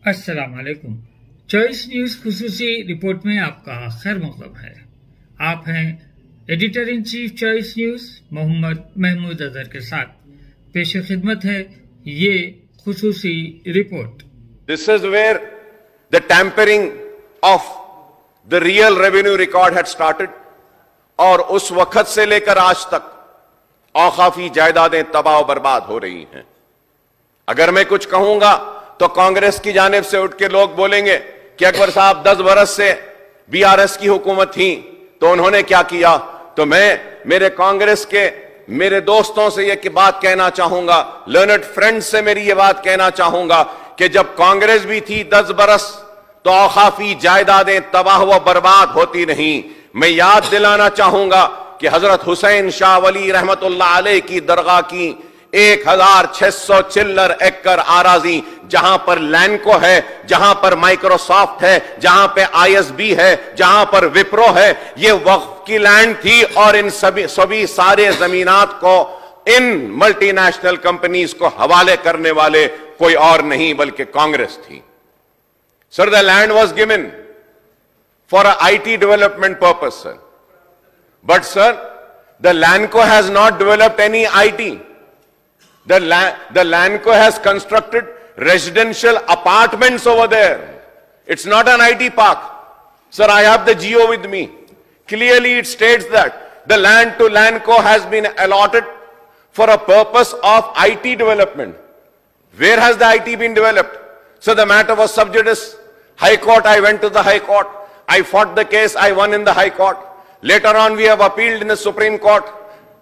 अस्सलाम वालेकुम। Choice news खुसूसी report में आपका खैर मकदम है। आप हैं editor in chief Choice News Mohammad Mahmood Azhar के साथ। पेश खिदमत है ये खुसूसी रिपोर्ट। This is where the tampering of the real revenue record had started, और उस वक्त से लेकर आज तक औखाफी जायदादें तबाह बर्बाद हो रही हैं। अगर मैं कुछ कहूंगा तो कांग्रेस की जानिब से उठ के लोग बोलेंगे कि अकबर साहब 10 बरस से बीआरएस की हुकूमत थी तो उन्होंने क्या किया। तो मैं मेरे कांग्रेस के मेरे दोस्तों से ये बात कहना चाहूंगा, लर्नड फ्रेंड्स से मेरी ये बात कहना चाहूंगा कि जब कांग्रेस भी थी 10 बरस तो औखाफी जायदादें तबाह व बर्बाद होती नहीं। मैं याद दिलाना चाहूंगा कि हजरत हुसैन शाह वली रहमतुल्लाह अलैह की दरगाह की 1600 चिल्लर एकड़ आराजी, जहां पर लैंको है, जहां पर माइक्रोसॉफ्ट है, जहां पे आईएसबी है, जहां पर विप्रो है, ये वक्फ की लैंड थी और इन सभी सारे जमीनात को इन मल्टीनेशनल कंपनीज को हवाले करने वाले कोई और नहीं बल्कि कांग्रेस थी। Sir, the land was given for IT development purpose, sir. But sir, the Lanco has not developed any IT. The Lanco has constructed residential apartments over there. It's not an IT park. Sir, I have the GO with me. Clearly it states that the land to Lanco has been allotted for a purpose of IT development. Where has the IT been developed? So the matter was sub judice. High Court, I went to the High Court. I fought the case, I won in the High Court. Later on we have appealed in the Supreme Court.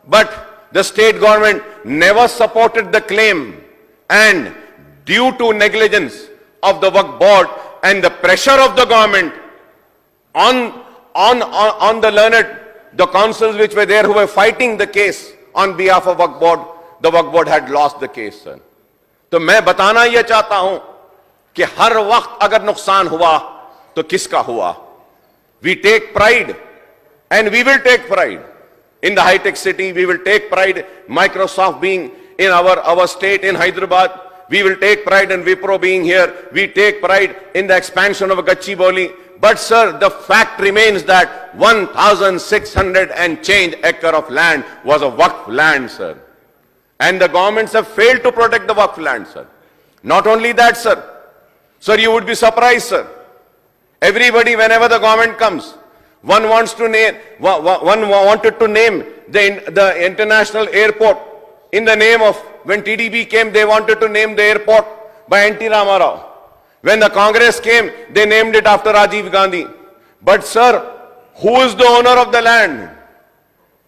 But the state government never supported the claim, and due to negligence of the Waqf board and the pressure of the government on the learned, the councils which were there who were fighting the case on behalf of Waqf board, the Waqf board had lost the case, sir. तो मैं बताना यह चाहता हूं कि हर वक्त अगर नुकसान हुआ तो किसका हुआ। We take pride, and we will take pride in the high-tech city. We will take pride Microsoft being in our state in Hyderabad. We will take pride in Wipro being here. We take pride in the expansion of Gachibowli. But sir, the fact remains that 1,600 and change acre of land was a Waqf land, sir. And the governments have failed to protect the Waqf land, sir. Not only that, sir. Sir, you would be surprised, sir. Everybody, whenever the government comes, one wanted to name the international airport in the name of, when TDP came, they wanted to name the airport by N.T. Rama Rao. When the Congress came, they named it after Rajiv Gandhi. But sir, who is the owner of the land?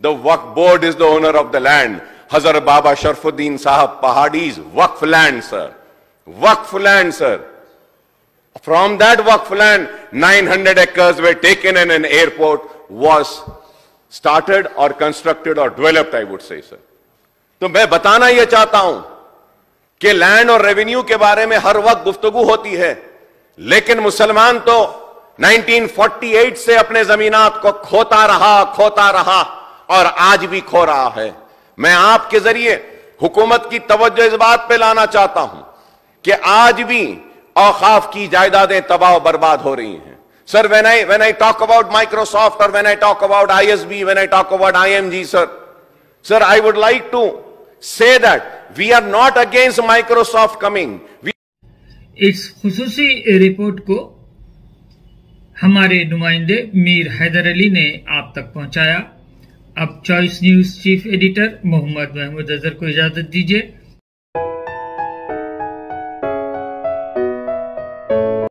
The Waqf board is the owner of the land. Hazrat Baba Sharfuddin Sahab Pahadi's Waqf land, sir. Waqf land, sir. From that Waqf land, 900 acres were taken and an airport was started or constructed or developed, I would say, sir. तो मैं बताना यह चाहता हूं कि land और revenue के बारे में हर वक्त गुफ्तगू होती है, लेकिन मुसलमान तो 1948 से अपने जमीनात को खोता रहा और आज भी खो रहा है। मैं आपके जरिए हुकूमत की तवज्जो इस बात पे लाना चाहता हूं कि आज भी औखाफ की जायदादें तबाह बर्बाद हो रही हैं। Sir, when I talk about Microsoft, or when I talk about ISB, when I talk about IMG, sir, I would like to say that we are not against Microsoft coming. इस खुसूसी रिपोर्ट को हमारे नुमाइंदे मीर हैदर अली ने आप तक पहुंचाया। अब Choice News chief editor Mohammad Mahmood Azhar को इजाजत दीजिए।